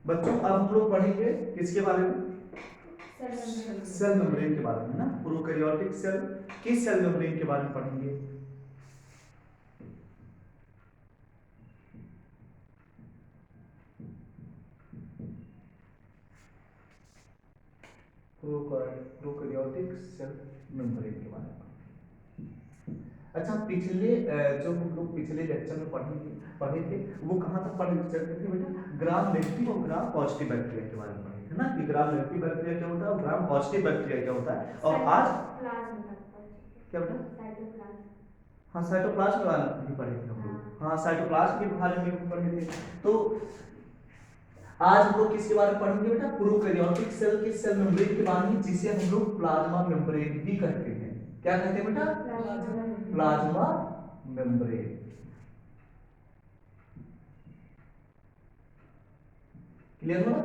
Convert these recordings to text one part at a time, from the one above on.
बच्चों अब हम लोग पढ़ेंगे किसके बारे में? सेल मेम्ब्रेन के बारे में ना, प्रोकैरियोटिक सेल। किस सेल मेम्ब्रेन के बारे में पढ़ेंगे? प्रोकैरियोटिक सेल मेम्ब्रेन के बारे में। अच्छा, पिछले जो हम लोग पिछले लेक्चर में पढ़े थे वो कहाँ तक पढ़े चलते थे बेटा? ग्राम नेगेटिव और ग्राम पॉजिटिव बैक्टीरिया के बारे में पढ़े थे ना, कि ग्राम नेगेटिव बैक्टीरिया क्या होता है और ग्राम पॉजिटिव बैक्टीरिया क्या होता है। और आज क्या बेटा? हाँ, साइटोप्लाज्म के बारे में भी पढ़े थे हम लोग। हाँ, साइटोप्लाज्म के बारे में भी पढ़े थे। तो आज हम लोग किसके बारे में पढ़ेंगे बेटा? प्रोकैरियोटिक सेल के सेल मेम्ब्रेन के बारे में, जिसे हम लोग प्लाज्मा मेम्ब्रेन भी कहते हैं। क्या कहते हैं बेटा? Plasma membrane. क्लियर हुआ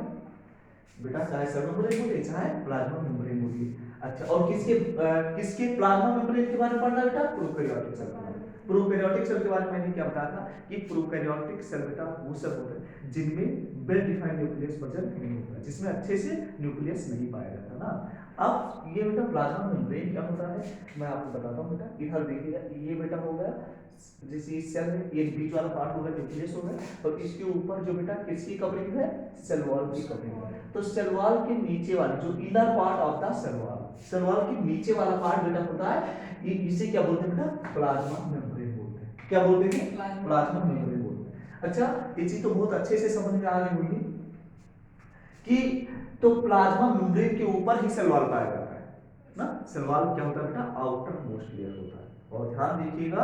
बेटा? चाहे सेल मेम्ब्रेन बोलिए चाहे प्लाज्मा मेम्ब्रेन बोलिए। अच्छा, और किसके प्लाज्मा मेम्ब्रेन के बारे में पढ़ना बेटा? प्रोकैरियोटिक सेल के बारे में। प्रोकैरियोटिक सेल के बारे में मैंने क्या बताया था कि प्रोकैरियोटिक सेल बेटा वो सेल होते हैं जिनमें वेल डिफाइंड न्यूक्लियस प्रेजेंट नहीं होता, जिसमें अच्छे से न्यूक्लियस नहीं पाया जाता ना। अब ये बेटा प्लाज्मा मेम्ब्रेन क्या होता है मैं आपको बताता हूँ बेटा। इधर देखिएगा, ये बेटा हो गया जैसे इस सेल में ये बीच वाला पार्ट होगा न्यूक्लियस होगा, और इसके ऊपर जो बेटा किसकी कवरिंग है? सेल वॉल की कवरिंग है। तो सेल वॉल के नीचे वाली जो inner part of the cell wall, cell wall के नीचे वाला पार्ट बेटा होता है इसे क्या बोलते हैं बेटा? प्लाज्मा मेम्ब्रेन बोलते हैं। क्या बोलते हैं? प्लाज्मा मेम्ब्रेन बोलते हैं। अच्छा, ये चीज तो बहुत अच्छे से समझ में आ गई होगी कि तो प्लाज्मा मेम्ब्रेन के ऊपर ही सेल वॉल पाया जाता है ना। सेल वॉल क्या होता है बेटा? आउटर मोस्ट लेयर होता है। और ध्यान देखिएगा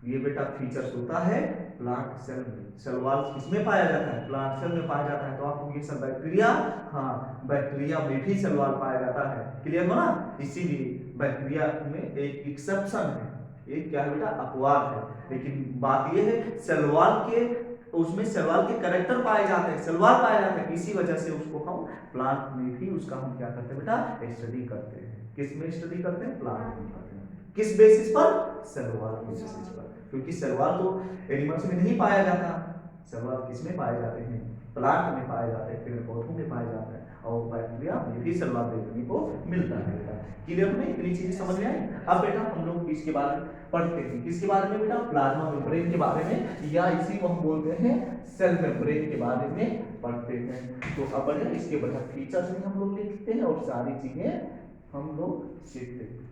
ये बेटा फीचर्स होता है प्लांट सेल में। सेल वॉल किसमें पाया जाता है? प्लांट सेल में पाया जाता है। तो आपको ये सब बैक्टीरिया, हाँ बैक्टीरिया में भी सेल वॉल पाया जाता है। क्लियर हो ना? इसीलिए बैक्टीरिया में एक एक्सेप्शन है, एक क्या है बेटा? अपवाद है। लेकिन बात ये है सेल वॉल के उसमें सेल वॉल के कैरेक्टर पाए जाते हैं, सेल वॉल पाए जाते हैं, इसी वजह से उसको हम प्लांट में भी उसका हम क्या करते हैं बेटा? स्टडी करते हैं। किस में स्टडी करते हैं? प्लांट में करते हैं। किस बेसिस पर? सेल वॉल के बेसिस पर। क्योंकि सेल वॉल तो एनिमल्स में नहीं पाया जाता। सेल वॉल किस में पाए जाते हैं? प्लांट में पाए जाते हैं, पेड़ पौधों में पाए जाते हैं, और बैक्टीरिया में भी सेल वॉल देखने को मिलता है बेटा। क्लियर में इतनी चीजें समझ में आई? अब बेटा हम लोग इसके बारे में पढ़ते हैं। किसके बारे में बेटा? प्लाज्मा मेम्ब्रेन के बारे में, या इसी को हम बोलते हैं सेल मेम्ब्रेन के बारे में पढ़ते हैं। तो अब बढ़िया इसके बढ़िया फीचर्स भी हम लोग लिखते हैं और सारी चीजें हम लोग सीखते हैं।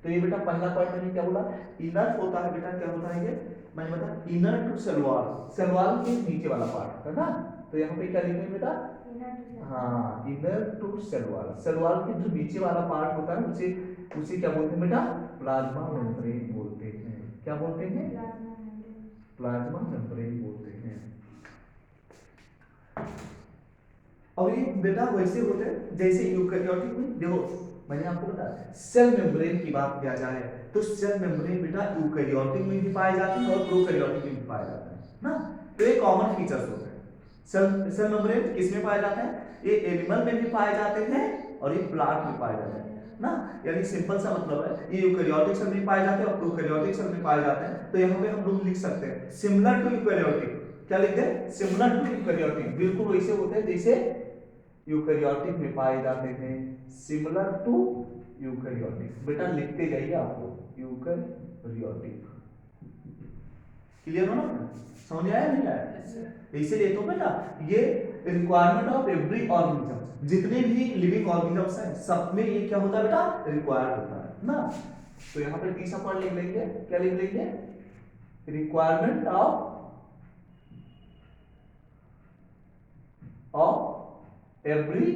तो ये बेटा पहला पॉइंट मैंने क्या बोला? इनर होता है बेटा, क्या होता है ये मैंने बताया? Inner to cell wall, cell wall के नीचे वाला पार्ट है ना। तो यहाँ पे क्या लिखेंगे बेटा? हाँ, inner to cell wall. Cell wall के जो नीचे वाला पार्ट होता है उसे उसे क्या बोलते हैं बेटा? प्लाज्मा मेम्ब्रेन बोलते हैं। क्या बोलते हैं? प्लाज्मा मेम्ब्रेन बोलते हैं। और ये बेटा वैसे होते हैं जैसे यूकेरियोटिक में। देखो मैंने आपको बताया सेल मेम्ब्रेन की बात किया जाए तो सेल मेम्ब्रेन बेटा यूकेरियोटिक में भी पाए जाते हैं और प्रोकैरियोटिक में भी पाए जाते हैं ना। तो ये कॉमन फीचर्स होते हैं। सेल मेम्ब्रेन किसमें पाए जाते हैं? ये एनिमल में भी पाए जाते हैं और ये प्लांट में पाए जाते हैं ना। यानी सिंपल सा मतलब है ये यूकेरियोटिक सेल में पाए जाते हैं और प्रोकैरियोटिक सेल में पाए जाते हैं। तो यहाँ पे हम लोग लिख सकते हैं सिमिलर टू यूकेरियोटिक। क्या लिखते हैं? Similar to eukaryotic. बिल्कुल वैसे होते हैं जैसे यूकेरियोटिक में पाए जाते हैं। सिमिलर टू यूकेरियोटिक बेटा लिखते जाइए आपको यूकेरियोटिक। क्लियर हो ना? समझ आया नहीं आया? इसीलिए तो बेटा ये रिक्वायरमेंट ऑफ एवरी ऑर्गेनिज्म, जितने भी लिविंग ऑर्गेनिजम्स हैं सब में ये क्या होता है बेटा? रिक्वायर्ड होता है ना। तो यहाँ पे तीसरा पॉइंट लिख लेंगे। क्या लिख लेंगे? Requirement of every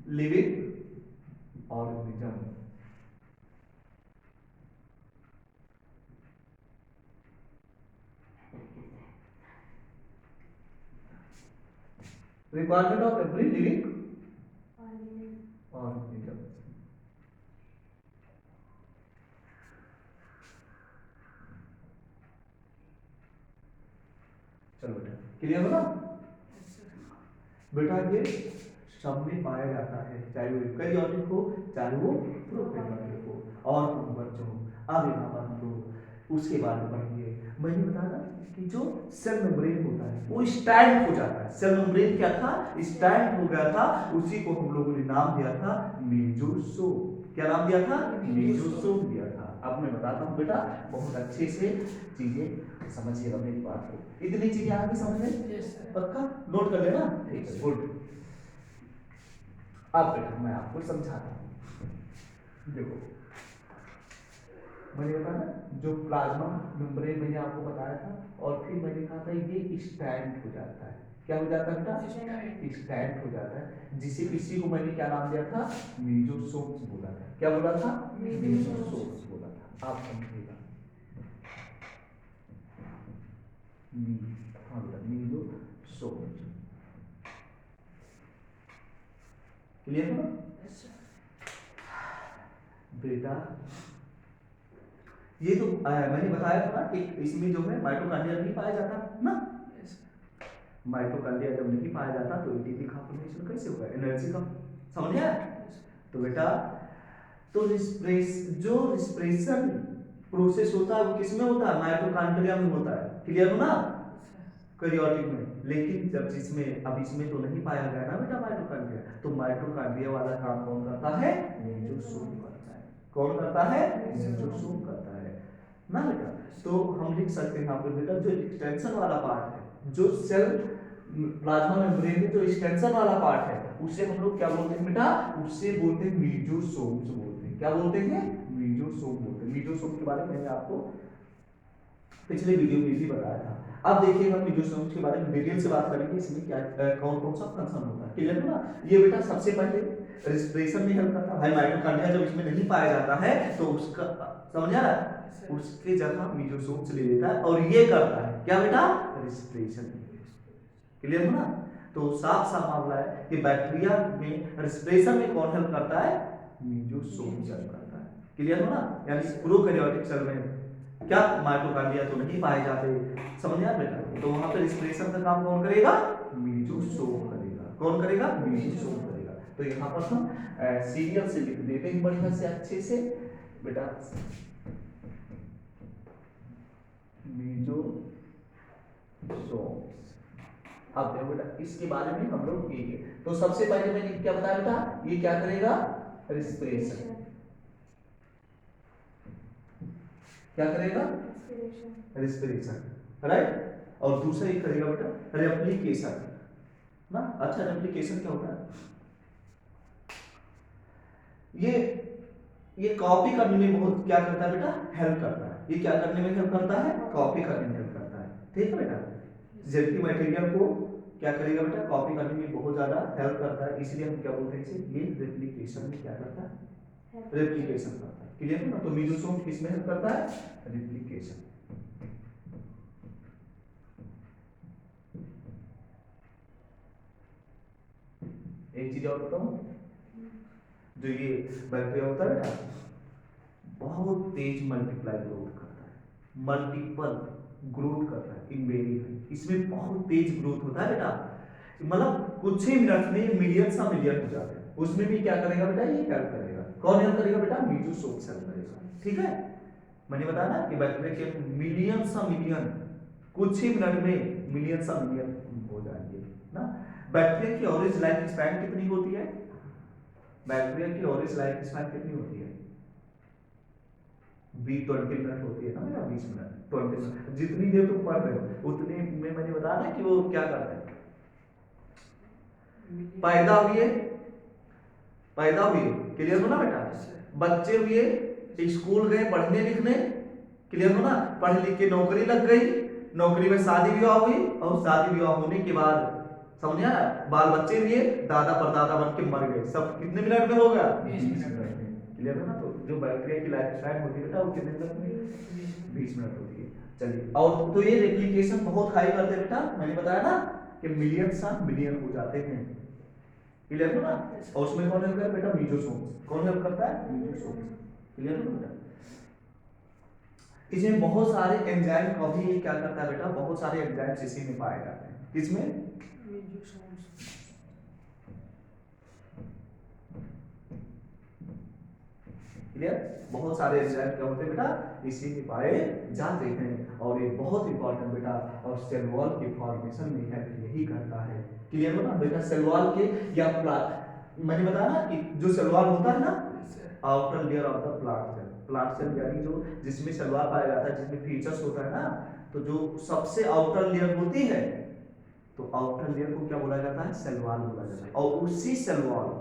living organism. Requirement of every living organism. चलो बेटा क्लियर हो ना? बेटा ये सब में पाया जाता है, चाहे वो यूकेरियोटिक हो चाहे वो प्रोकैरियोटिक हो। और बच्चों अब यहाँ पर हम लोग उसके बारे में पढ़ेंगे। मैंने बताया कि जो सेल मेम्ब्रेन होता है वो स्टैंड हो जाता है। सेल मेम्ब्रेन क्या था? स्टैंड हो गया था। उसी को हम लोगों ने नाम दिया था मेसोसोम। क्या नाम दिया था? मेसोसोम दिया था। अब मैं बताता हूँ बेटा, बहुत अच्छे से चीजें समझिएगा मेरी बात को। इतनी चीजें आगे समझ में पक्का नोट कर लेना, ठीक है, गुड। अब बेटा मैं आपको समझाता हूँ। देखो मैंने बताया ना जो प्लाज्मा मेम्ब्रेन मैंने आपको बताया था, और फिर मैंने कहा था ये स्टैंड हो जाता है। क्या हो जाता है बेटा? स्टैंड हो जाता है, जिसे किसी को मैंने क्या नाम दिया था? मेसोसोम्स बोला था। क्या बोला था? मेसोसोम्स बोला था। आप समझिएगा, हाँ बेटा मेसोसोम्स। क्लियर हो बेटा? ये तो मैंने बताया था ना कि इसमें जो है माइटोकॉन्ड्रिया नहीं पाया जाता ना। माइटोकॉन्ड्रिया जब नहीं पाया जाता तो एटीपी का फॉर्मेशन कैसे होगा? एनर्जी का, समझ आया? तो बेटा तो जो रिस्पिरेशन प्रोसेस होता है वो किसमें होता है? माइटोकॉन्ड्रिया में होता है। क्लियर हो ना? कैरियोटिक में। लेकिन जब जिसमें अब इसमें तो नहीं पाया गया ना बेटा माइटोकॉन्ड्रिया, तो माइटोकॉन्ड्रिया वाला काम कौन करता है? मेसोसोम करता है। कौन करता है? मेसोसोम करता है ना बेटा। तो हम लिख सकते हैं यहाँ पर बेटा जो एक्सटेंशन वाला पार्ट है, जो सेल प्लाज्मा मेम्ब्रेन में जो एक्सटेंशन वाला पार्ट है, उसे हम लोग क्या बोलते हैं बेटा? उसे बोलते हैं मेसोसोम्स बोलते हैं। क्या बोलते हैं? मेसोसोम बोलते हैं। मेसोसोम के बारे में मैंने आपको पिछले वीडियो में भी बताया था। अब देखिएगा मेसोसोम्स के बारे में डिटेल से बात करेंगे, इसमें क्या कौन कौन सा फंक्शन होता है। क्लियर है ना? ये बेटा सबसे पहले रेस्पिरेशन में हेल्प करता है। माइटोकॉन्ड्रिया जब इसमें नहीं पाया जाता है तो उसका, समझ आ रहा है, उसके जगह मेसोसोम्स ले लेता है और ये करता है क्या बेटा? रेस्पिरेशन। क्लियर हो ना? तो साफ साफ मामला है कि बैक्टीरिया में रेस्पिरेशन में कौन हेल्प करता है? मेसोसोम्स हेल्प करता है। क्लियर हो ना? यानी प्रोकैरियोटिक सेल में क्या माइटोकॉन्ड्रिया तो नहीं पाए जाते, समझ आया बेटा? तो वहां पे रेस्पिरेशन का काम कौन करेगा? मेसोसोम करेगा। कौन करेगा? मेसोसोम करेगा। तो यहाँ पर हम सीरियल से लिख देते हैं बढ़िया से अच्छे से बेटा, मेसोसोम्स। अब देखो बेटा इसके बारे में हम लोग ये, तो सबसे पहले मैंने क्या बताया बेटा? ये क्या करेगा? रेस्पिरेशन। क्या करेगा? Respiration, right. और दूसरा ये करेगा बेटा रेप्लिकेशन ना। अच्छा रेप्लिकेशन क्या होता है? ये कॉपी करने में बहुत क्या करता है बेटा? हेल्प करता है। ये क्या करने में हेल्प करता है? कॉपी करने में हेल्प करता है। ठीक है बेटा, जेनेटिक मटेरियल को क्या करेगा बेटा? कॉपी करने में बहुत ज्यादा हेल्प करता है, इसलिए हम क्या बोलते हैं इसे? ये रेप्लिकेशन में क्या करता है? रेप्लिकेशन करता है। क्लियर है ना? तो मेसोसोम किसमें हेल्प करता है? रेप्लिकेशन। एक चीज और बताऊं, जो ये बैक्टीरिया होता है बेटा बहुत तेज मल्टीप्लाई ग्रोथ करता है, मल्टीपल ग्रोथ करता है इन बेबी में। इसमें बहुत तेज ग्रोथ होता है बेटा, मतलब कुछ ही मिनट में मिलियन सा मिलियन हो जाते हैं। उसमें भी क्या करेगा बेटा? ये हेल्प करेगा। कौन हेल्प करेगा बेटा? मेसोसोम हेल्प करेगा। ठीक है, मैंने बताया ना कि बैक्टीरिया के मिलियन सा मिलियन कुछ ही मिनट में मिलियन सा मिलियन हो जाएंगे ना। बैक्टीरिया की एवरेज लाइफ स्पैन कितनी होती है? बैक्टीरिया की एवरेज लाइफ स्पैन कितनी होती है? 20 मिनट होती है ना बेटा, 20 मिनट 20 मिनट। जितनी देर तुम पढ़ रहे हो उतने में मैंने बताया ना कि वो क्या करते हैं? पैदा हुए, पैदा हुए, क्लियर हो ना बेटा? बच्चे हुए, स्कूल गए पढ़ने लिखने, क्लियर हो ना? पढ़ लिख के नौकरी लग गई, नौकरी में शादी विवाह हुई, और शादी विवाह होने के बाद समझ आया, बाल बच्चे हुए, दादा परदादा बन के मर गए। सब कितने मिनट में होगा? 20 मिनट में। क्लियर है ना? तो जो बैक्टीरिया की लाइफ स्पैन होती है बेटा वो कितने मिनट में? 20 मिनट होती है। चलिए, और तो ये रेप्लिकेशन बहुत हाई करते हैं बेटा, मैंने बताया ना कि मिलियन सा मिलियन हो जाते हैं। क्लियर हो ना? और उसमें कौन हेल्प करता है बेटा? मेसोसोम्स। कौन हेल्प करता है? मेसोसोम्स। क्लियर हो बेटा? इसमें बहुत सारे एंजाइम का भी क्या करता है बेटा? बहुत सारे एंजाइम्स इसी में पाए जाते हैं। किसमें? क्लियर। बहुत सारे एंजाइम क्या होते हैं बेटा, इसी में पाए जाते हैं और ये बहुत इंपॉर्टेंट बेटा, और सेल वॉल के फॉर्मेशन में हेल्प यही करता है। क्लियर हो ना बेटा, सेल वॉल के या मैंने बताया ना कि जो सेल वॉल होता है ना, outer layer of the plant cell यानी जो जिसमें सेल वॉल पाया जाता है, जिसमें फीचर्स होता है ना, तो जो सबसे आउटर लेयर होती है, तो आउटर लेयर को क्या बोला जाता है, सेल वॉल बोला जाता है। और उसी सेल वॉल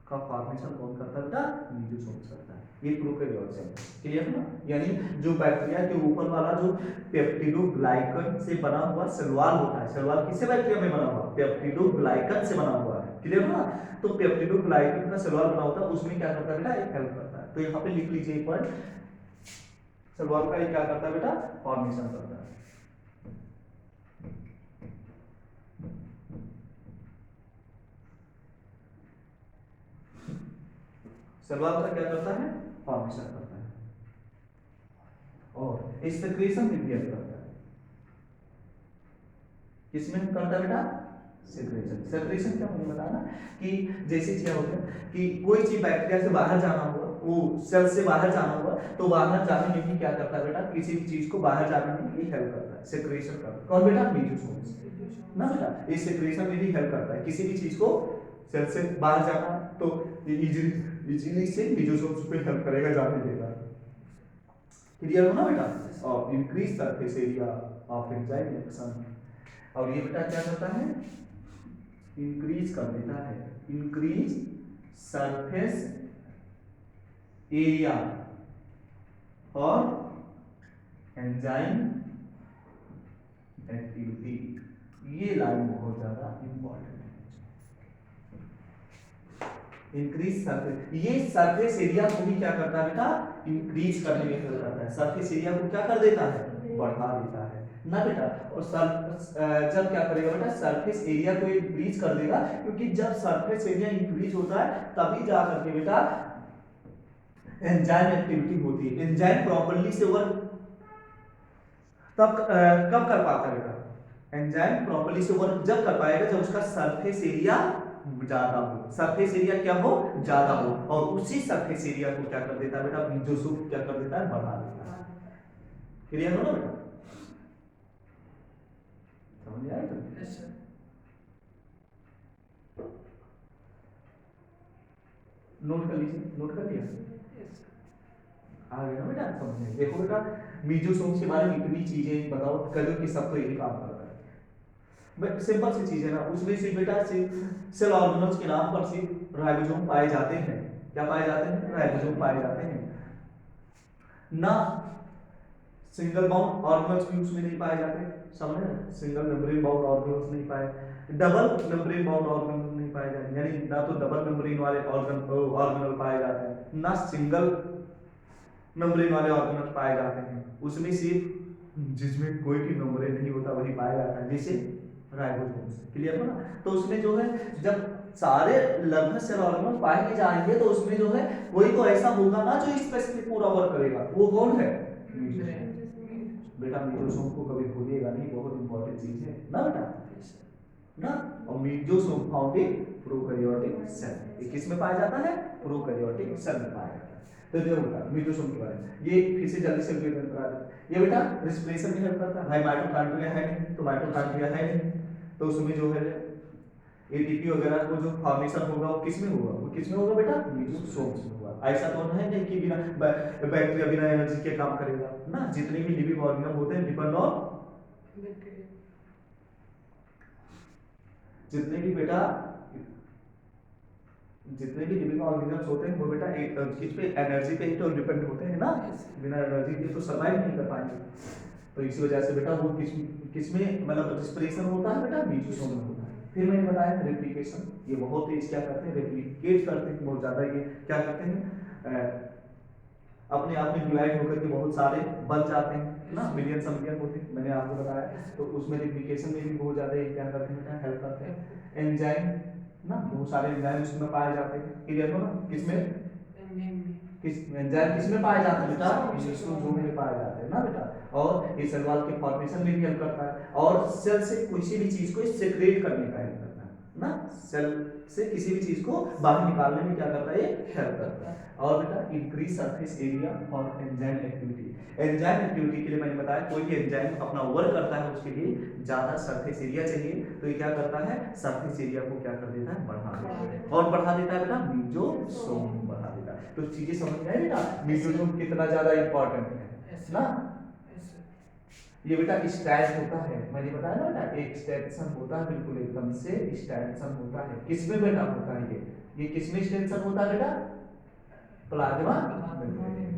का फॉर्मेशन कौन करता है बेटा, मीजोसोम्स करता है। ये प्रोकैरियोट सेल, क्लियर है ना। यानी जो बैक्टीरिया के ऊपर वाला जो पेप्टिडोग्लाइकन से बना हुआ सेल वॉल होता है, सेल वॉल किससे बैक्टीरिया में बना हुआ, पेप्टिडोग्लाइकन से बना हुआ है, क्लियर है ना। तो पेप्टिडोग्लाइकन का सेल वॉल बना होता है, उसमें क्या करता है बेटा, एक हेल्प करता है। तो यहाँ पे लिख लीजिए एक पॉइंट, सेल वॉल का ये क्या करता है बेटा, फॉर्मेशन करता है। सेल वॉल का क्या करता है, फॉर्मेशन करता है और इस सेक्रेशन में भी हेल्प करता है। किसमें करता है बेटा, सेक्रेशन। सेक्रेशन क्या मुझे बताना कि जैसे क्या होता है कि कोई चीज बैक्टीरिया से बाहर जाना हुआ, वो सेल से बाहर जाना हुआ, तो बाहर जाने में भी क्या करता है बेटा, किसी भी चीज को बाहर जाने में ये हेल्प करता है, सेक्रेशन करता है। कौन बेटा, मीजोसोम्स ना बेटा, इस सेक्रेशन में भी हेल्प करता है। किसी भी चीज को सेल से बाहर जाना तो इजीली से मीजोसोम्स पे हेल्प करेगा, जाने देगा। क्लियर हो ना बेटा। और increase surface area of enzyme reaction, और ये बेटा क्या करता है, इंक्रीज कर देता है, इंक्रीज सरफेस एरिया और एंजाइम एक्टिविटी। ये लाइन बहुत ज्यादा इंपॉर्टेंट है। इंक्रीज सरफेस, ये सरफेस एरिया को भी क्या करता है बेटा, इंक्रीज करने में हेल्प करता है। सरफेस एरिया को क्या कर देता है, बढ़ा देता है ना बेटा। और जब क्या करेगा बेटा, सरफेस एरिया को इंक्रीज कर देगा, क्योंकि जब सरफेस एरिया इंक्रीज होता है तभी जा करके बेटा एंजाइम एक्टिविटी होती है। एंजाइम प्रॉपर्ली से वर्क तब कब कर पाता है बेटा, एंजाइम प्रॉपर्ली से वर्क जब कर पाएगा जब उसका सरफेस एरिया ज्यादा हो। सरफेस एरिया क्या हो, ज्यादा हो, और उसी सरफेस एरिया को क्या कर देता है बेटा, मीजोसोम क्या कर देता है, बढ़ा देता है। क्लियर हो ना बेटा, समझ आएगा। नोट कर लीजिए, नोट कर लिया, आ गया ना बेटा समझ में। देखो बेटा, मीजोसोम के बारे में इतनी चीजें बताओ, करो कि सब तो यही काम करता है। बट सिंपल सी चीज है ना, उसमें से बेटा सेल ऑर्गेनल्स के नाम पर सिर्फ राइबोसोम पाए जाते हैं। क्या पाए जाते हैं, राइबोसोम पाए जाते हैं ना। सिंगल बाउंड ऑर्गेनल्स भी उसमें नहीं पाए जाते, समझे ना। सिंगल मेम्ब्रेन बाउंड ऑर्गेनल्स नहीं पाए, डबल मेम्ब्रेन बाउंड ऑर्गेनल्स नहीं पाए जाते, यानी ना तो डबल मेम्ब्रेन वाले ऑर्गेनल पाए जाते हैं, ना सिंगल मेम्ब्रेन वाले ऑर्गेनल पाए जाते हैं। उसमें सिर्फ जिसमें कोई भी मेम्ब्रेन नहीं होता वही पाया जाता है, जैसे राइबोसोम। क्लियर हो ना। तो उसमें जो है जब सारे लगभग सेल ऑर्गेनल पाए जाएंगे तो उसमें जो है कोई तो ऐसा होगा ना जो स्पेसिफिक पूरा वर्क करेगा, वो कौन है, बेटा मीजोसोम को कभी भूलिएगा नहीं, बहुत इंपॉर्टेंट चीज है ना बेटा ना। और mesosome found in prokaryotic cell, ये किस में पाया जाता है, प्रोकैरियोटिक सेल में पाया जाता है। तो देखो बेटा मीजोसोम के बारे में ये फिर से जल्दी से रिवीजन करा दे। ये बेटा रेस्पिरेशन में हेल्प करता है, भाई माइटोकॉन्ड्रिया है नहीं, तो माइटोकॉन्ड्रिया है नहीं, तो उसमें जो है एटीपी वगैरह को जो फॉर्मेशन होगा वो किस में होगा, वो किस में होगा बेटा, मीजोसोम्स में होगा। ऐसा तो है नहीं कि बिना बैक्टीरिया बिना एनर्जी के काम करेगा ना। जितने भी लिविंग ऑर्गेनिज्म होते हैं डिपेंड ऑन, जितने भी बेटा जितने भी लिविंग ऑर्गेनिजम्स होते हैं वो बेटा एक किस पे, एनर्जी पे ही तो डिपेंड होते हैं ना। बिना एनर्जी के तो सर्वाइव नहीं कर पाएंगे। तो इसी वजह से बेटा वो किस में मतलब रेस्पिरेशन होता है बेटा, मीजोसोम में होता है। फिर मैंने बताया रेप्लिकेशन, ये बहुत तेज क्या करते हैं, रेप्लिकेट करते हैं बहुत ज्यादा। ये क्या करते हैं, अपने आप में डिवाइड होकर के बहुत सारे बन जाते हैं ना, मिलियन मिलियन होते हैं, मैंने आपको बताया। तो उसमें रेप्लिकेशन में भी बहुत ज्यादा ये क्या करते हैं बेटा, हेल्प करते हैं। एंजाइम ना, बहुत सारे एंजाइम उसमें पाए जाते हैं। क्लियर हो ना, किसमें, किस एंजाइम किसमें पाए जाते हैं बेटा, मीजोसोम में पाए जाते हैं ना बेटा। और ये सेल वॉल के फॉर्मेशन में भी हेल्प करता है, और सेल से किसी भी चीज को सेक्रेट करने का हेल्प करता है ना, सेल से किसी भी चीज को बाहर निकालने में क्या करता है, ये हेल्प करता है। और बेटा increase surface area for enzyme activity. Enzyme activity के लिए मैंने बताया कोई भी एंजाइम अपना वर्क करता है उसके लिए ज्यादा सरफेस एरिया चाहिए, तो ये क्या करता है, सरफेस एरिया को क्या कर देता है, बढ़ा देता है। और बढ़ा देता है बेटा मीजोसोम बढ़ा देता है। तो चीजें समझ में आई बेटा, मीजोसोम कितना ज्यादा इंपॉर्टेंट है ना। ये बेटा स्ट्रैंड होता है, मैंने बताया ना बेटा, एक एक्सटेंशन होता है, बिल्कुल एकदम से एक्सटेंशन होता है। किसमें बेटा होता है ये किसमें एक्सटेंशन होता है बेटा, प्लाज्मा मेम्ब्रेन।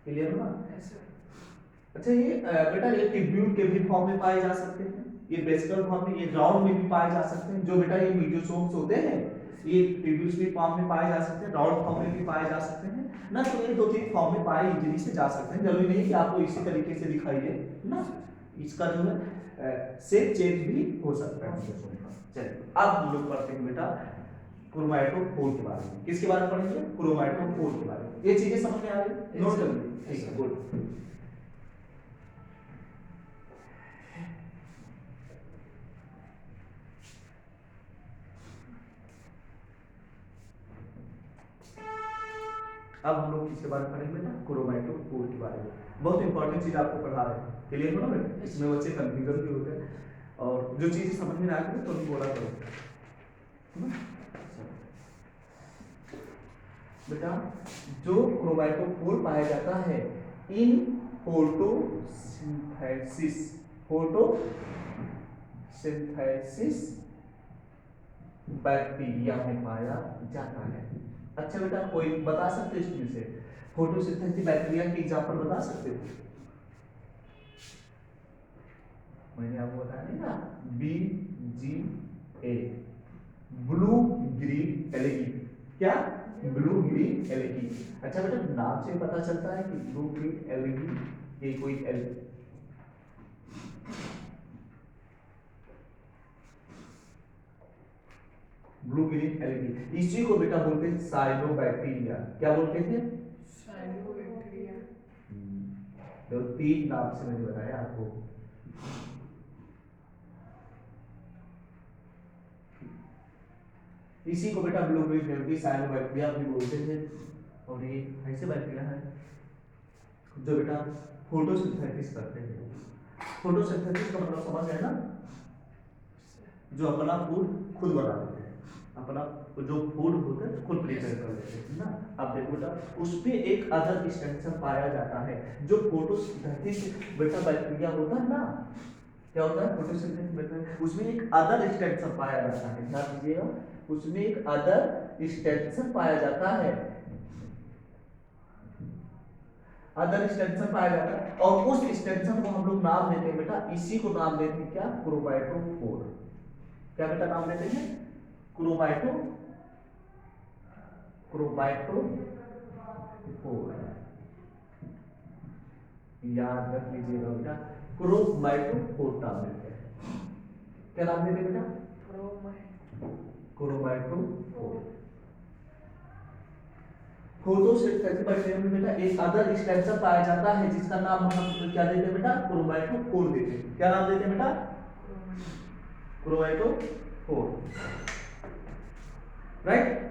क्लियर हुआ। अच्छा ये बेटा ये ट्यूब्यूल के भी फॉर्म में पाए जा सकते हैं, ये वेसिकल फॉर्म में, ये राउंड में भी पाए जा सकते हैं। जो बेटा ये मीजोसोम्स होते हैं ये ट्यूब्यूल्स भी फॉर्म में पाए जा सकते हैं, राउंड फॉर्म में भी पाए जा सकते हैं ना। तो ये दो तीन फॉर्म में पाए इजीली से जा सकते हैं, जरूरी नहीं कि आपको इसी तरीके से दिखाई दे ना। इसका जो है शेप चेंज भी हो सकता है मीजोसोम का। चलिए अब हम लोग पढ़ते हैं बेटा क्रोमैटोफोर के बारे में। किसके बारे में पढ़ेंगे, क्रोमैटोफोर के बारे में। ये चीजें समझ में आ रही, नोट कर लीजिए, ठीक है, गुड। अब हम लोग किसके बारे में पढ़ेंगे बेटा, क्रोमैटोफोर के बारे में। बहुत इंपॉर्टेंट चीज आपको पढ़ा रहे हैं, क्लियर हो ना बेटा। इसमें बच्चे कंफ्यूजन भी होते हैं, और जो चीजें समझ में ना आती है तो नहीं बोला करो बेटा। जो क्रोमैटोफोर पाया जाता है इन फोटोसिंथेसिस, फोटोसिंथेसिस बैक्टीरिया में पाया जाता है। अच्छा बेटा कोई बता सकते हो इसमें से फोटोसिंथेसिस बैक्टीरिया की एग्जांपल बता सकते हो? मैंने आपको बताया नहीं ना, BGA ब्लू ग्रीन एलगी, क्या ब्लू ग्रीन एलगी। अच्छा बेटा नाम से पता चलता है कि ब्लू ग्रीन एलगी ये कोई ब्लू ग्रीन एलगी, इसी को बेटा बोलते हैं साइनोबैक्टीरिया। क्या बोलते थे, साइनोबैक्टीरिया। तो तीन नाम से मैंने बताया आपको। इसी को बेटा ब्लू ग्रीन एलगी साइनोबैक्टीरिया भी बोलते हैं। और ये ऐसे बैक्टीरिया है जो बेटा फोटोसिंथेसिस करते हैं। फोटोसिंथेसिस का मतलब समझ है ना, जो अपना फूड खुद बना लेते हैं, अपना जो फूड होता है खुद प्रिपेयर कर लेते हैं ना। अब देखो बेटा उसमें एक अदर एक्सटेंशन पाया जाता है। जो फोटोसिंथेसिस बेटा बैक्टीरिया होता है ना, क्या होता है फोटोसिंथेसिस बैक्टीरिया, उसमें एक अदर एक्सटेंशन पाया जाता है। ध्यान दीजिएगा, उसमें एक अदर एक्सटेंशन पाया जाता है, अदर एक्सटेंशन पाया जाता है। और उस एक्सटेंशन को हम लोग नाम देते हैं बेटा, इसी को नाम देते हैं क्या, क्रोमैटोफोर। क्या बेटा नाम देते हैं, क्रोमैटोफोर। याद रख लीजिएगा बेटा, क्रोमैटोफोर नाम देते हैं। क्या नाम देते हैं बेटा, क्रोमैटोफोर। फोटोसिंथेसिस बैक्टीरिया में बेटा एक अदर एक्सटेंशन पाया जाता है जिसका नाम हम क्या देते हैं बेटा, क्रोमैटोफोर देते हैं। क्या नाम देते हैं बेटा, क्रोमैटोफोर, राइट।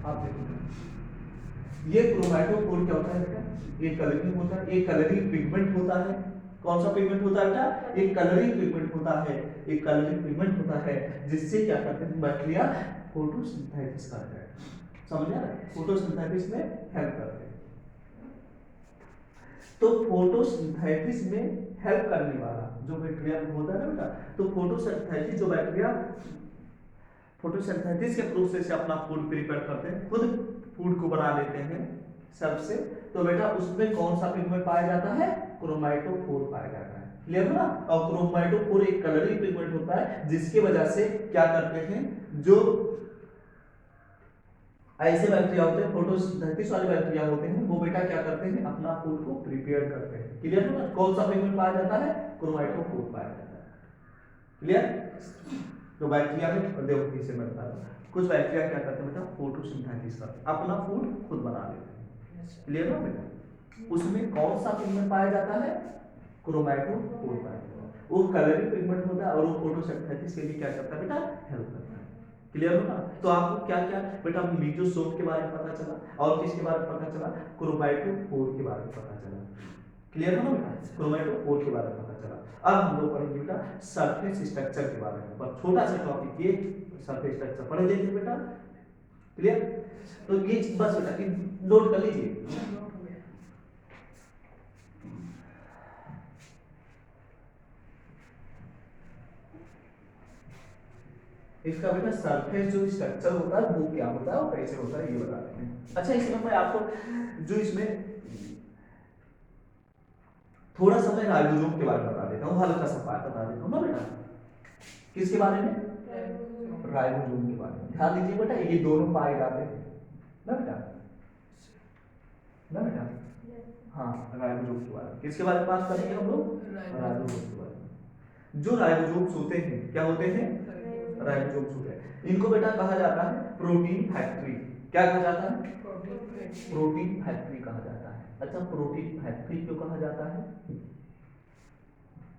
आप देखो ये क्रोमैटोफोर क्या होता है बेटा, ये कलरिंग होता है, ये कलरिंग पिगमेंट होता है। कौन सा पिगमेंट होता है बेटा, एक कलरिंग पिगमेंट होता है, एक कलरिंग पिगमेंट होता है जिससे क्या करते हैं बैक्टीरिया फोटोसिंथेसिस करते हैं। समझ आ रहा है, फोटोसिंथेसिस में हेल्प करते हैं। तो फोटोसिंथेसिस में हेल्प करने वाला जो बैक्टीरिया होता है ना बेटा, तो फोटोसिंथेसिस जो बैक्टीरिया फोटोसिंथेसिस के प्रोसेस से अपना फूड प्रिपेयर करते हैं, खुद फूड को बना लेते हैं सबसे। तो बेटा उसमें कौन सा पिगमेंट पाया जाता है, क्रोमैटोफोर पाया जाता है। क्लियर है ना। और क्रोमैटोफोर एक कलरिंग पिगमेंट होता है जिसकी वजह से क्या करते हैं, जो ऐसे बैक्टीरिया होते हैं, फोटोसिंथेसिस वाले बैक्टीरिया होते हैं, वो बेटा क्या करते हैं, अपना फूड को प्रिपेयर करते हैं। क्लियर है ना। कौन सा पिगमेंट पाया जाता है, क्रोमैटोफोर पाया जाता है। क्लियर। तो बैक्टीरिया में देखो इसे मैं बता दूं, कुछ बैक्टीरिया क्या करते हैं बेटा, फोटोसिंथेसिस करते हैं, अपना फूड खुद बना लेते हैं। क्लियर ना बेटा। उसमें कौन सा पिगमेंट पाया जाता है, क्रोमैटोफोर पाया जाता है। वो कलरिंग पिगमेंट होता है और वो फोटोसिंथेसिस के लिए क्या करता है बेटा, हेल्प करता है। क्लियर होगा। तो आपको क्या क्या बेटा, मीजोसोम के बारे में पता चला और किसके बारे में पता चला, क्रोमैटोफोर के बारे में पता चला। क्लियर हो ना बेटा, क्रोमैटोफोर के बारे में पता चला। अब हम लोग पढ़ेंगे बेटा सरफेस स्ट्रक्चर के बारे में, पर छोटा सा टॉपिक ये सरफेस स्ट्रक्चर पढ़ लीजिए बेटा। क्लियर। तो ये बस बेटा नोट कर लीजिए। इसका बेटा सरफेस जो स्ट्रक्चर होता है वो क्या होता है और कैसे होता है ये बताते हैं। अच्छा इसमें मैं आपको जो इसमें थोड़ा सा मैं राइबोसोम के बारे में बता देता हूँ, हल्का सा बता देता हूँ ना बेटा। किसके बारे में, राइबोसोम के बारे में। ध्यान दीजिए बेटा, ये दोनों पाए जाते हैं ना बेटा, ना बेटा। हाँ राइबोसोम के बारे में, किसके बारे में बात करेंगे हम लोग, राइबोसोम के बारे में। जो राइबोसोम्स होते हैं क्या होते हैं, राइबोसोम्स होते हैं। इनको बेटा कहा जाता है प्रोटीन फैक्ट्री। क्या कहा जाता है, प्रोटीन फैक्ट्री कहा जाता है। अच्छा प्रोटीन फैक्ट्री क्यों कहा जाता है,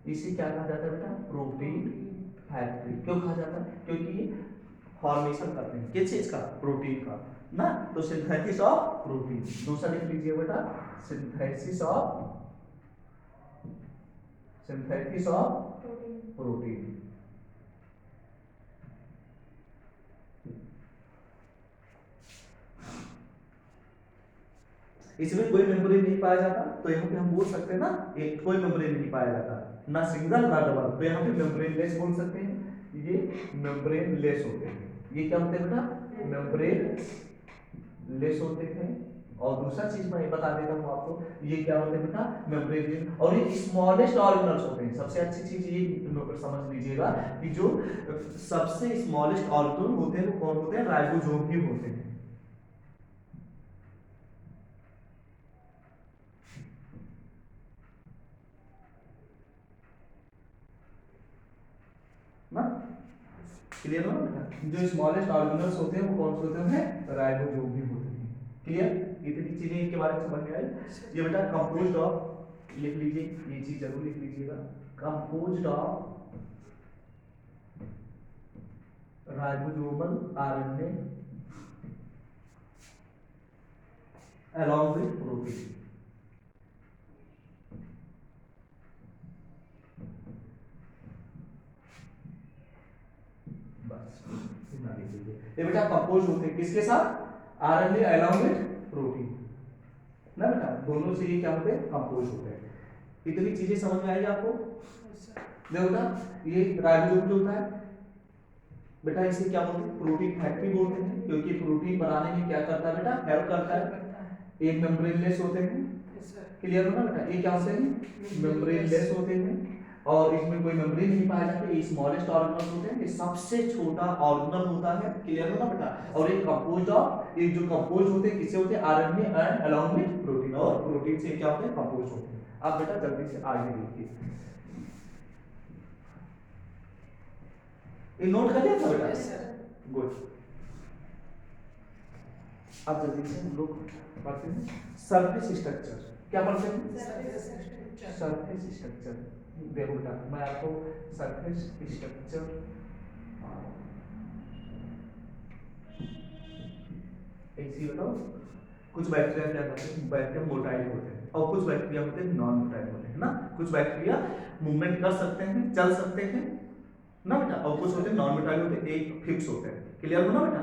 इसे क्या कहा जाता है बेटा, प्रोटीन फैक्ट्री क्यों कहा जाता है, क्योंकि ये फॉर्मेशन करते हैं किस चीज का, प्रोटीन का ना। तो सिंथेसिस ऑफ प्रोटीन, दूसरा लिख लीजिए बेटा, सिंथेसिस ऑफ प्रोटीन। इसमें कोई मेम्ब्रेन नहीं पाया जाता, तो यहाँ पे हम बोल सकते हैं ना, एक कोई मेम्ब्रेन नहीं पाया जाता, ना सिंगल ना डबल, तो यहाँ पे मेम्ब्रेन लेस बोल सकते हैं। ये मेम्ब्रेन लेस होते हैं, ये क्या होते हैं बेटा, मेम्ब्रेन लेस होते हैं। और दूसरा चीज मैं बता देता हूँ आपको, ये क्या होते हैं बेटा, मेम्ब्रेन, और ये स्मॉलेस्ट ऑर्गेनल्स होते हैं। सबसे अच्छी चीज ये समझ लीजिएगा कि जो सबसे स्मॉलेस्ट ऑर्गेनल होते हैं वो कौन होते हैं, राइबोसोम ही होते हैं ना। क्लियर हो ना बेटा, जो स्मॉलेस्ट ऑर्गेनल्स होते हैं वो कौन से होते हैं, राइबोसोम भी होते हैं। क्लियर। इतनी चीजें इनके बारे में समझ में आई। ये बेटा कंपोज्ड ऑफ, लिख लीजिए ये चीज जरूर लिख लीजिएगा, composed of ribosomal RNA along with protein. बस इतना लिख लीजिए। ये बेटा कंपोज होते हैं किसके साथ, आरएनए along with प्रोटीन ना बेटा, दोनों से ये क्या होते हैं, कंपोज होते हैं। इतनी चीजें समझ में आएगी आपको। देखो बेटा ये राइबोसोम जो होता है बेटा, इसे क्या बोलते हैं, प्रोटीन फैक्ट्री बोलते हैं, क्योंकि प्रोटीन बनाने में क्या करता है बेटा, हेल्प करता है। एक मेम्ब्रेनलेस होते हैं। क्लियर हो ना बेटा, ये क्या होते हैं, मेम्ब्रेनलेस होते हैं, और इसमें कोई मेम्ब्रेन नहीं पाया जाता। ये स्मॉलेस्ट ऑर्गेनल होते हैं, ये सबसे छोटा ऑर्गेनल होता है। क्लियर हो ना बेटा। और ये कंपोज्ड ऑफ, ये जो कंपोज होते हैं किससे होते हैं, RNA and along with protein, और प्रोटीन से क्या होते हैं, कंपोज होते हैं। आप बेटा जल्दी से आगे देखिए, ये नोट कर लिया था बेटा, गुड। अब जल्दी से हम लोग पढ़ते हैं सरफेस स्ट्रक्चर। क्या पढ़ते हैं, सरफेस स्ट्रक्चर। देखो बेटा मैं आपको सरफेस स्ट्रक्चर ऐसी बताओ। कुछ बैक्टीरिया क्या करते हैं, बैक्टीरिया मोटाइल होते हैं और कुछ बैक्टीरिया होते हैं नॉन मोटाइल होते हैं ना। कुछ बैक्टीरिया मूवमेंट कर सकते हैं, चल सकते हैं ना बेटा, और कुछ होते हैं नॉन मोटाइल होते हैं, एक फिक्स होते हैं। क्लियर हो ना बेटा,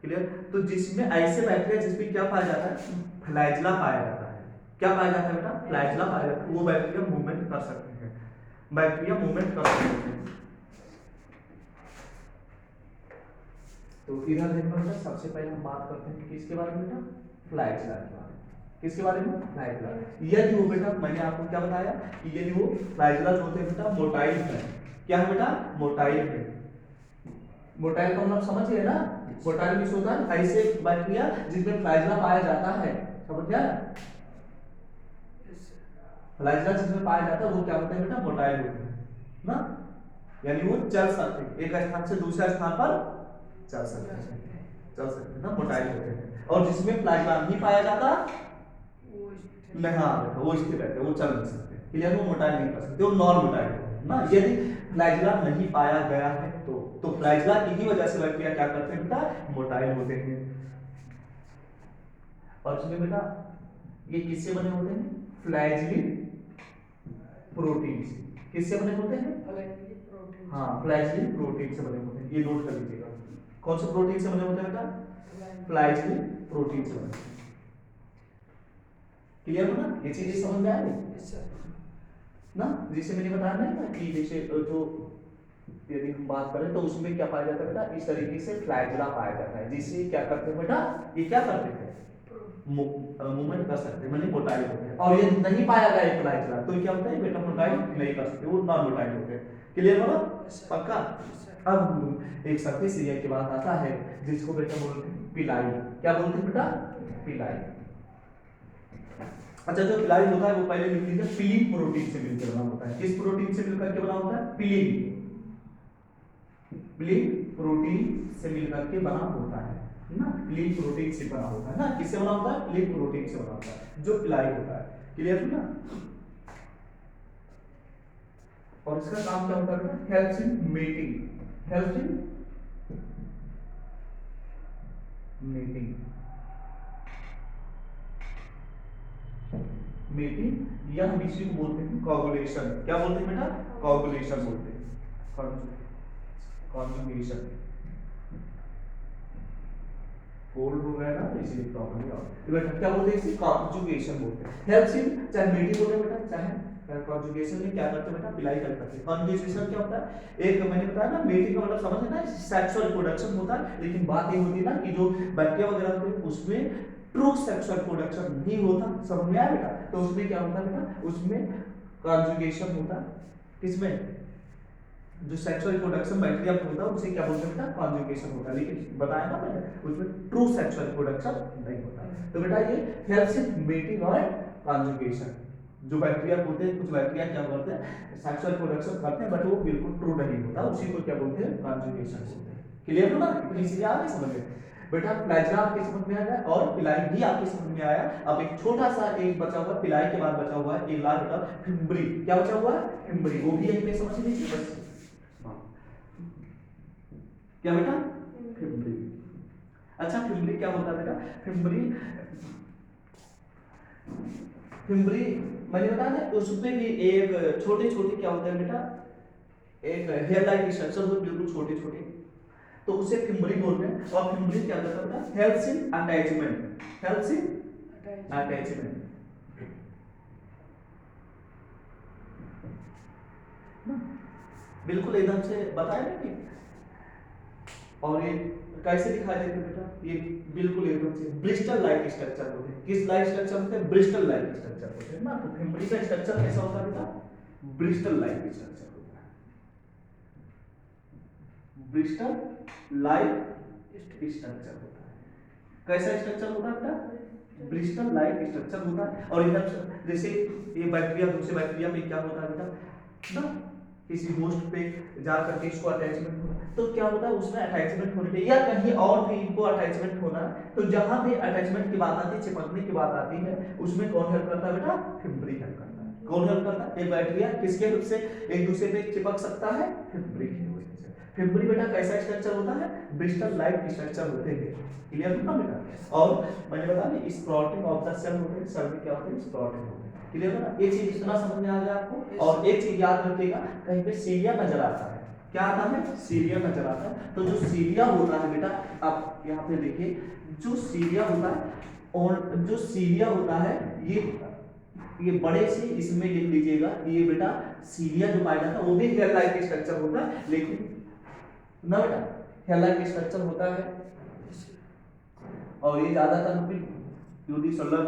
क्लियर। तो जिसमें ऐसे बैक्टीरिया जिसमें क्या पाया जाता है, फ्लैजिला पाया जाता है। क्या पाया जाता है बेटा, फ्लैजिला पाया जाता है। वो बैक्टीरिया मूवमेंट कर सकते हैं, बैक्टीरिया मूवमेंट कर सकते हैं। तो इधर देखो बेटा, सबसे पहले हम बात करते हैं किसके बारे में बेटा, फ्लैजिला के बारे में। किसके बारे में? फ्लैजिला। यदि वो बेटा, मैंने आपको क्या बताया कि यदि वो फ्लैजिला जो होते हैं बेटा मोटाइल है, क्या है बेटा? मोटाइल है। मोटाइल का मतलब समझ गए ना? मोटाइल किस होता है? ऐसे बैक्टीरिया जिसमें फ्लैजिला पाया जाता है, समझ गया? फ्लैजिला जिसमें पाया जाता है वो क्या होते हैं बेटा? मोटाइल होते हैं ना, यानी वो चल सकते हैं, एक स्थान से दूसरे स्थान पर चल सकते हैं ना, मोटाइल होते हैं। और जिसमें फ्लैजिला नहीं पाया जाता, नहीं, हाँ वो स्थिर रहते हैं, वो चल नहीं सकते, क्लियर? वो मोटाइल नहीं कर सकते, वो नॉन मोटाइल होते हैं ना। यदि फ्लैजिला नहीं पाया गया है तो फ्लैजिला की ही वजह से बैक्टीरिया क्या करते हैं बेटा? मोटाइल होते हैं। और इसमें बेटा ये किससे बने होते हैं? फ्लैजिलिन प्रोटीन से। किससे बने होते हैं? हाँ, फ्लैजिलिन प्रोटीन से बने होते हैं, ये नोट कर लीजिएगा। कौन से प्रोटीन से बने होते हैं बेटा? फ्लैजिलिन प्रोटीन से बने होते हैं। क्लियर हो ना? ये चीजें समझ में आ रही ना? जैसे मैंने बताया ना कि जैसे जो यदि हम बात करें तो उसमें क्या पाया जाता है बेटा? इस तरीके से फ्लैजिला पाया जाता है, जिससे क्या करते हैं बेटा? ये क्या करते हैं? मूवमेंट कर सकते हैं, मतलब मोटाइल होते हैं। और ये नहीं पाया गया है फ्लैजिला तो क्या होता है बेटा? मोटाइल नहीं कर सकते, वो नॉन मोटाइल होते हैं। क्लियर हो ना? पक्का? अब एक सरफेस एरिया की बात आता है जिसको बेटा बोलते हैं पिलाई। क्या बोलते हैं बेटा? पिलाई। अच्छा, जो पिलाई होता है वो पहले लिख लीजिए, पिलीन प्रोटीन से मिलकर बना होता है। किस प्रोटीन से मिलकर के बना होता है? पिलीन। पिलीन प्रोटीन से मिलकर के बना होता है ना, पिलीन प्रोटीन से बना होता है ना। किससे बना होता है? पिलीन प्रोटीन से बना होता है जो पिलाई होता है। क्लियर है ना? और इसका काम क्या होता है? Helps in mating. Helps in mating. Mating या हम इसी को बोलते हैं कोगुलेशन। क्या बोलते हैं बेटा? कोगुलेशन बोलते हैं, कॉन्जुगेशन। कोल्ड हो गया ना तो इसीलिए प्रॉब्लम है। तो बेटा क्या बोलते हैं? इसे कॉन्जुगेशन बोलते हैं। हेल्प्स इन, चाहे मेटिंग बोलते हैं बेटा, चाहे कॉन्जुगेशन में क्या करते हैं बेटा? पिलाई करते हैं। कॉन्जुगेशन क्या होता है? एक मैंने बताया ना, मेटिंग का मतलब समझ है ना, सेक्सुअल रिप्रोडक्शन होता है। लेकिन बात ये होती है ना कि जो बैक्टीरिया वगैरह होते हैं उसमें ट्रू सेक्सुअल रिप्रोडक्शन नहीं होता। समझ में आया बेटा? तो उसमें क्या होता है बेटा? उसमें कॉन्जुगेशन होता है। किसमें? जो सेक्सुअल रिप्रोडक्शन बैक्टीरिया में होता है उसे क्या बोलते हैं बेटा? कॉन्जुगेशन होता है। लेकिन बताया ना मैंने, उसमें ट्रू सेक्सुअल रिप्रोडक्शन नहीं होता। तो बेटा ये हेल्प्स इन मेटिंग और कॉन्जुगेशन। जो बैक्टीरिया होते हैं, कुछ बैक्टीरिया क्या करते हैं? सेक्सुअल रिप्रोडक्शन करते हैं बट वो बिल्कुल ट्रू नहीं होता, उसी को क्या बोलते हैं? कॉन्जुगेशन बोलते हैं। क्लियर हो ना? इतनी चीजें आ गई समझ में? बेटा फ्लैजिला आपके समझ में आ गया और पिलाई भी आपके समझ में आया। अब एक छोटा सा एक बचा हुआ है, पिलाई के बाद बचा हुआ है एक लास्ट बेटा फिम्बरी। क्या बचा हुआ है? फिम्बरी। वो भी यहीं पे समझ लीजिए बस। क्या बेटा? फिम्बरी। अच्छा, फिम्बरी क्या होता है बेटा? फिम्बरी, फिम्बरी मैंने बताया ना, उसमें भी एक छोटे छोटे क्या होते हैं बेटा? एक हेयर लाइक स्ट्रक्चर होते हैं, बिल्कुल छोटे छोटे, तो उसे फिम्बरी बोलते हैं। और फिम्बरी क्या करता है बेटा? Helps in attachment. Helps in attachment. बिल्कुल एकदम से बताया ना कि, और ये कैसे दिखाई देते हैं बेटा? ये बिल्कुल एकदम से ब्रिस्टल लाइक स्ट्रक्चर होते हैं। किस लाइक स्ट्रक्चर होते हैं? ब्रिस्टल लाइक स्ट्रक्चर होते हैं ना। तो फिम्बरी का स्ट्रक्चर कैसा होता है बेटा? ब्रिस्टल लाइक स्ट्रक्चर होता है। ब्रिस्टल लाइक स्ट्रक्चर होता है। कैसा स्ट्रक्चर होता है बेटा? ब्रिस्टल लाइक स्ट्रक्चर होता है। और इधर जैसे ये बैक्टीरिया दूसरे बैक्टीरिया में क्या होता है बेटा ना, किसी होस्ट पे जा करके इसको अटैचमेंट होना, तो क्या होता है उसमें अटैचमेंट होने पे या कहीं और भी इनको अटैचमेंट होना, तो जहां भी अटैचमेंट की बात आती है, चिपकने की बात आती है, उसमें कौन हेल्प करता है बेटा? फिम्बरी हेल्प करता है। कौन हेल्प करता है? एक बैक्टीरिया किसके हेल्प से एक दूसरे पे चिपक सकता है? फिम्बरी की वजह से। फिम्बरी बेटा कैसा स्ट्रक्चर होता है? ब्रिस्टल लाइक स्ट्रक्चर होते हैं। क्लियर होगा बेटा? और मैंने बताया स्प्राउटिंग ऑफ द सेल होते हैं, सेल में क्या होते हैं? स्प्राउटिंग होते हैं। क्लियर है ना? एक चीज इतना समझ में आ गया आपको। और एक चीज याद रखिएगा, कहीं पे सीरिया नजर आता है, क्या आता है? सीरिया नजर आता है। तो जो सीरिया होता है बेटा, आप यहाँ पे देखिए, जो सीरिया होता है, और जो सीरिया होता है ये बड़े से इसमें लिख लीजिएगा, ये बेटा सीरिया जो पाया जाता है वो भी हेयर लाइक स्ट्रक्चर होता है, लेकिन ना बेटा हेयर लाइक स्ट्रक्चर होता है। और ये ज्यादातर यूनिसेलुलर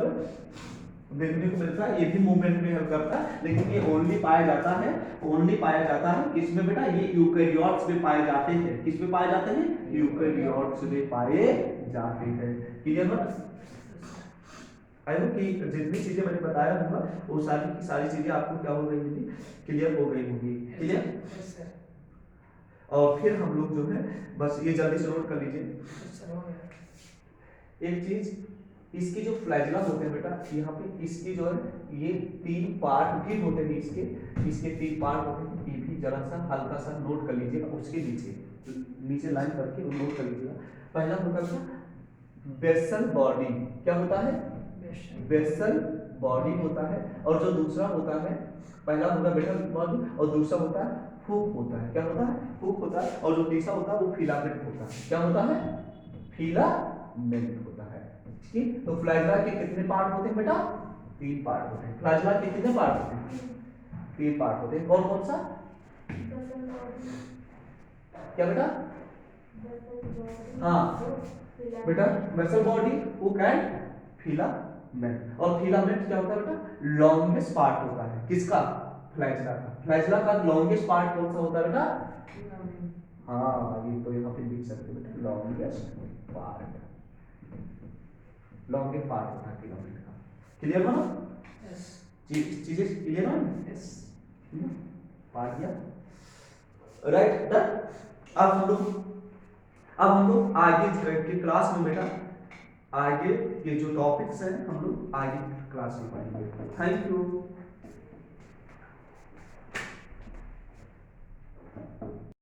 देखने को मिलता है, ये भी मूवमेंट में हेल्प करता है, लेकिन ये ओनली पाया जाता है किसमें बेटा, ये यूकेरियोट्स में पाए जाते हैं। किस में पाए जाते हैं? यूकेरियोट्स में पाए जाते हैं। क्लियर है? आई होप कि जितनी चीजें मैंने बताया होगा वो सारी की सारी चीजें आपको क्या हो गई होगी, क्लियर हो गई होगी। क्लियर? और फिर हम लोग जो है बस ये जल्दी से नोट कर लीजिए एक चीज, इसके जो फ्लैजिला होते हैं बेटा, यहाँ पे इसके जो है ये 3 पार्ट भी होते हैं, इसके 3 पार्ट होते हैं। ये भी जरा सा हल्का सा नोट कर लीजिएगा, उसके नीचे लाइन करके नोट कर लीजिएगा। पहला होता है बेसल बॉडी, क्या होता है? बेसल बॉडी होता है। और जो दूसरा होता है, पहला होता है बेसल बॉडी और दूसरा होता है हुक होता है। क्या होता है? हुक होता है। और जो तीसरा होता है वो फिलामेंट होता है। क्या होता है? फिलामेंट होता है। ठीक, तो फ्लैजिला के कितने पार्ट होते हैं बेटा? 3 पार्ट होते हैं। फ्लैजिला के कितने पार्ट होते हैं? 3 पार्ट होते हैं। और कौन सा? क्या बेटा? हाँ बेटा, vessel body, hook and filament. और फिलामेंट क्या होता है बेटा? लॉन्गेस्ट पार्ट होता है। किसका? फ्लैजिला का। फ्लैजिला का लॉन्गेस्ट पार्ट कौन सा होता है बेटा? हाँ, ये तो यहाँ पे लिख सकते हो बेटा, लॉन्गेस्ट पार्ट। लॉन्गेस्ट पार्ट होता है फिलामेंट का। क्लियर बना? यस। चीजें क्लियर है? यस। पार्ट किया, राइट, डन। अब हम लोग आगे की क्लास में बेटा, आगे ये जो टॉपिक्स हैं हम लोग आगे क्लास में पढ़ेंगे। Thank you.